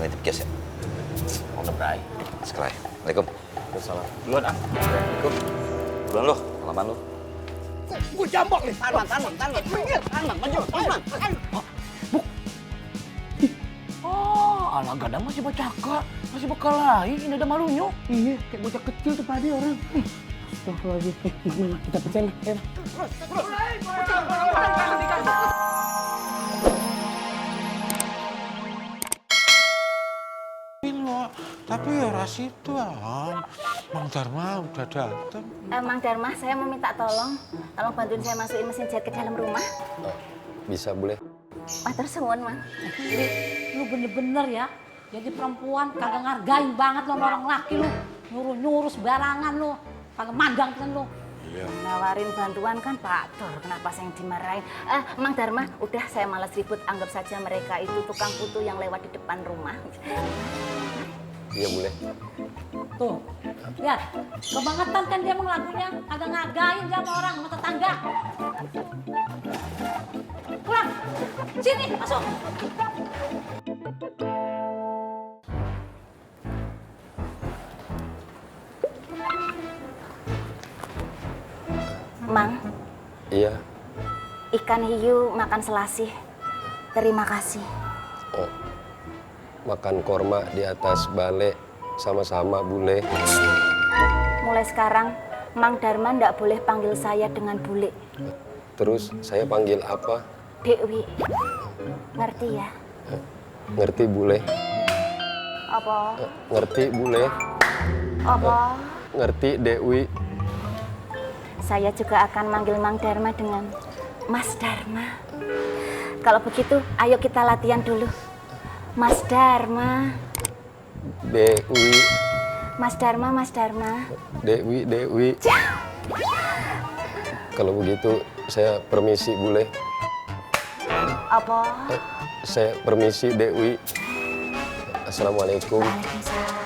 nitip kios ya. Mau ngebrai. Sekelai. Assalamualaikum. Waalaikumsalam. Duluan ah. Assalamualaikum. Duluan lo, kelamaan lo. Gue jambok nih. Tanman. Minggir. Tanman, maju. Tanman. Oh, anak gadang masih bacaka, masih bekalahi, ini ada malunya. Iya, kayak bocah kecil tuh padi orang. Astagfirullahaladzim. Mana kita pecah lah. Terus. Tapi ya ras itu Mang Dharma udah datang. Mang Dharma, saya mau minta tolong bantuin saya masukin mesin jahit ke dalam rumah. Bisa boleh. Matur suwun, Mang. Lu bener-bener ya, jadi perempuan kagak ngargain banget lo sama orang laki lu. Nyuruh-nyuruh sembarangan lu, kagak mandang kan lu. Nawarin bantuan kan Pak Tor, kenapa saya yang dimarahin? Mang Dharma, udah saya malas ribut, anggap saja mereka itu tukang putu yang lewat di depan rumah. Iya boleh. Tuh, lihat, kebangetan kan dia ngelakunya, kagak ngargain dia sama orang, sama tetangga. Pulang, sini, masuk. Mang, Iya. ikan hiu makan selasih. Terima kasih. Oh. Makan korma di atas bale sama-sama bule. Mulai sekarang, Mang Dharma ndak boleh panggil saya dengan bule. Terus saya panggil apa? Dewi. Ngerti ya? Ngerti bule? Apa? Ngerti bule? Apa? Ngerti Dewi? Saya juga akan manggil Mang Dharma dengan Mas Dharma. Kalau begitu, ayo kita latihan dulu. Mas Dharma. Dewi. Mas Dharma, Mas Dharma. Dewi. Kalau begitu saya permisi bule. Apa? Saya permisi Dewi. Assalamualaikum. Waalaikumsalam.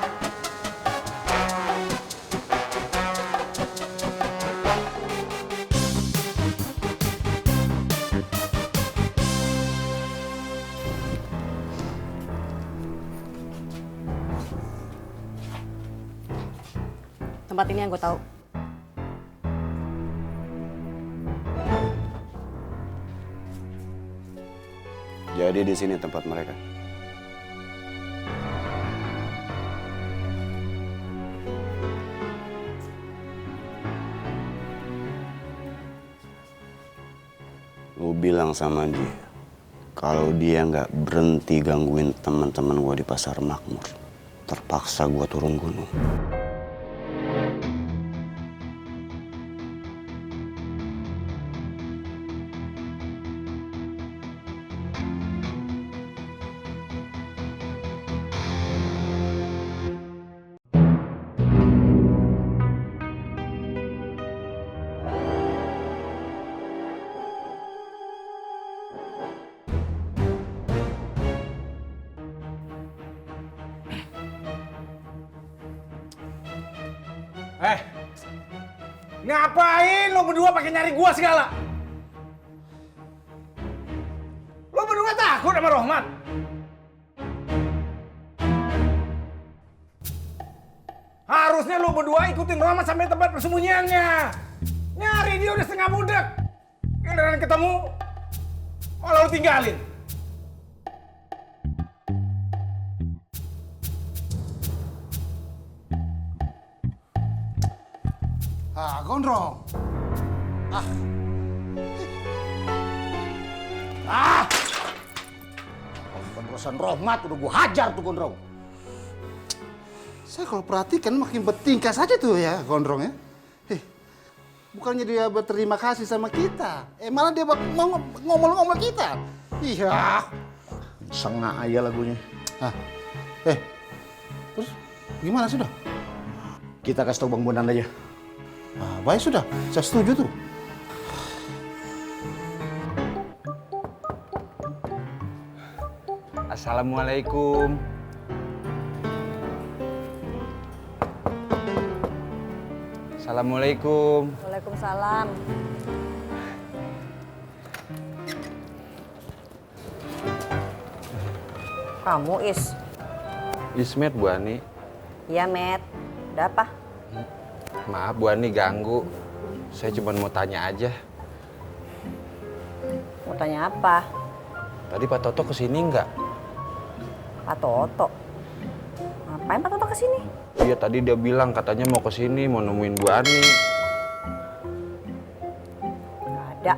Tempat ini yang gue tahu. Jadi di sini tempat mereka. Lu bilang sama dia, kalau dia nggak berhenti gangguin teman-teman gua di Pasar Makmur, terpaksa gua turun gunung. Ngapain lo berdua pakai nyari gua segala? Lo berdua takut sama Rohmat? Harusnya lo berdua ikutin Rohmat sampai tempat persembunyiannya. Nyari dia udah setengah budak. Giliran ketemu, malah lo tinggalin. Gondrong. Penerusan Rohmat udah gua hajar tuh Gondrong. Saya kalau perhatikan makin bertingkah saja tuh ya Gondrong ya. Bukannya dia berterima kasih sama kita, malah dia ngomong-ngomong kita. Iya. Sengak aja lagunya. Terus gimana sudah? Kita kasih tau Bang Bondan aja. Baik sudah, saya setuju tuh. Assalamualaikum. Assalamualaikum. Waalaikumsalam. Kamu, Is, Ismet, Bu Ani. Iya, Met. Ada apa? Maaf Bu Ani ganggu. Saya cuma mau tanya aja. Mau tanya apa? Tadi Pak Toto kesini nggak? Pak Toto. Ngapain Pak Toto kesini? Iya tadi dia bilang katanya mau kesini mau nemuin Bu Ani. Nggak ada.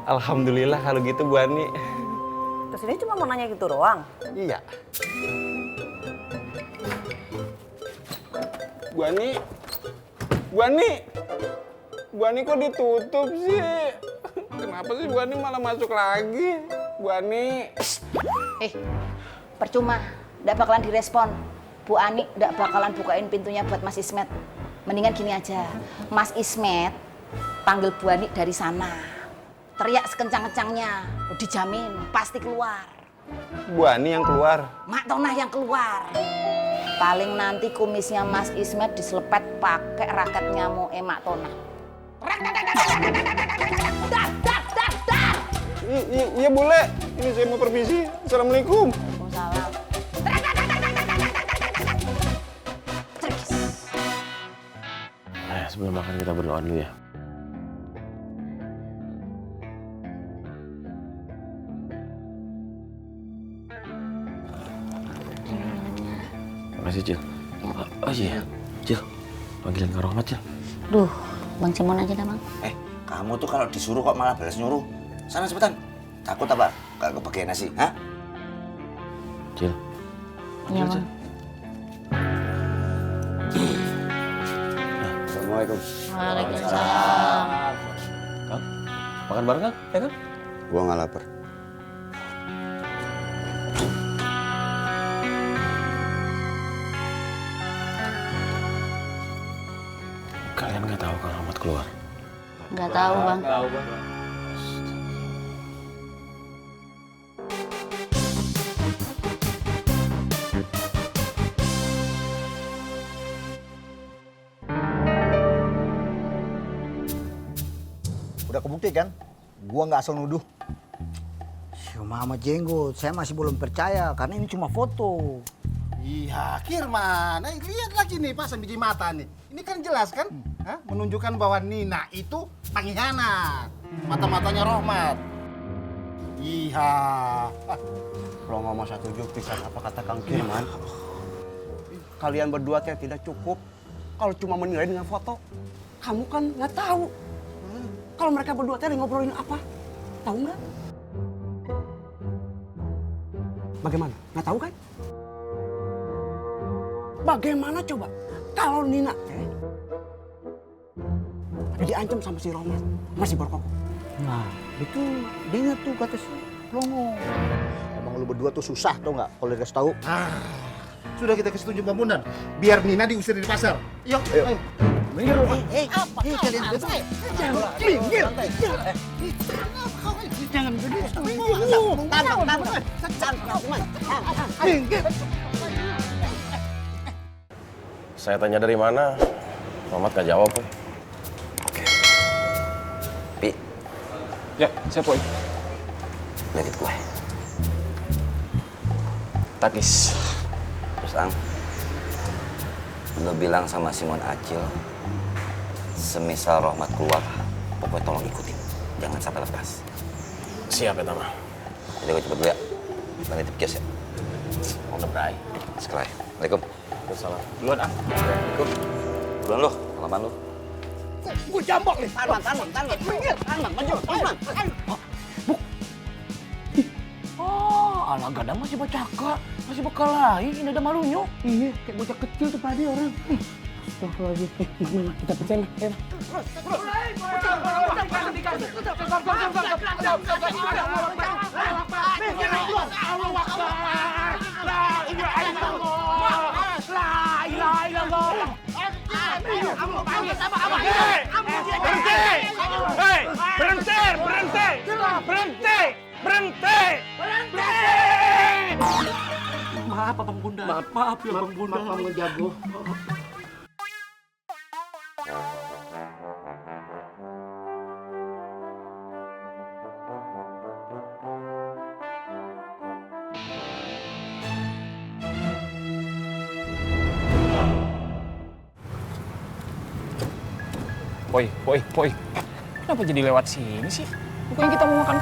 Alhamdulillah kalau gitu Bu Ani. Terus ini cuma mau nanya gitu doang? Iya. Bu Ani, Bu Ani, Bu Ani kok ditutup sih? Kenapa sih Bu Ani malah masuk lagi? Bu Ani. Percuma, nggak bakalan direspon. Bu Ani nggak bakalan bukain pintunya buat Mas Ismet. Mendingan gini aja, Mas Ismet panggil Bu Ani dari sana. Teriak sekencang-kencangnya, dijamin pasti keluar. Bu Ani yang keluar. Mak Tonah yang keluar. Paling nanti kumisnya Mas Ismet diselepet pakai raket nyamuk Mak Tonah. Iya boleh. Ini saya mau permisi. Assalamualaikum. Waalaikumsalam. Sebelum makan kita berdoa dulu ya. Makasih, Cil. Oh iya, Cil. Panggilin Kak Rohmat, Cil. Duh, Bang Cimon aja dah, Bang. Kamu tuh kalau disuruh kok malah balas nyuruh. Sana cepetan. Takut apa? Gak kebagian nasi, hah? Cil. Iya, Bang. Assalamualaikum. Waalaikumsalam. Kang, makan bareng Kang? Ya kan? Gua nggak lapar. Kalian nggak tahu Kang Ahmad keluar? Nggak tahu, Bang. Udah kebukti kan? Gua nggak asal nuduh. Cuma sama jenggot, saya masih belum percaya karena ini cuma foto. Iya, Kirman. Lihat lagi nih Pak biji mata nih. Ini kan jelas kan? Hah? Menunjukkan bahwa Nina itu pengkhianat. Mata-matanya Rohmat. Iya. Kalau ngomong satu juk pisan apa kata Kang Kirman? Kalian berdua teh tidak cukup kalau cuma menilai dengan foto. Kamu kan nggak tahu. Kalau mereka berdua teh ngobrolin apa? Tahu nggak? Bagaimana? Nggak tahu kan? Bagaimana coba kalau Nina teh diancam sama si Rohmat masih berkokok? Nah, itu dia tuh kata si Longo. Emang lu berdua tuh susah tau nggak kalau dikasih tahu? Sudah kita kasih tunjuk Bang Bondan. Biar Nina diusir dari pasar. Yuk, ayo. Minggir lu. Kalian berdua. Jangan minggir. Jangan berdua. Minggir. Saya tanya dari mana, Rohmat nggak jawab. Pi. Ya, siap Boy. Lihat gue. Takis. Terus Ang, lo bilang sama Simon Acil, semisal Rohmat keluar, pokoknya tolong ikutin. Jangan sampai lepas. Siap ya, Tama. Jadi gue cepet dulu ya. Nanti tip kios ya. On the bright. Sekali. Assalamualaikum. Salam. Duluan ah. Assalamualaikum. Duluan lo, kelamaan lo. Gue jambok nih. Tangan. Minggir. Maju. Oh, anak gadang masih bacaka. Masih bakal lain, ini ada malunya. Iya, kayak bocah kecil tuh padi orang. Astagfirullahaladzim. Mana kita pecahin lah. Ya. Maaf, Abang Bunda. Maaf ya, Bang Bunda. Maaf, Bang Jago. Poi. Kenapa jadi lewat sini sih? Bukannya kita mau makan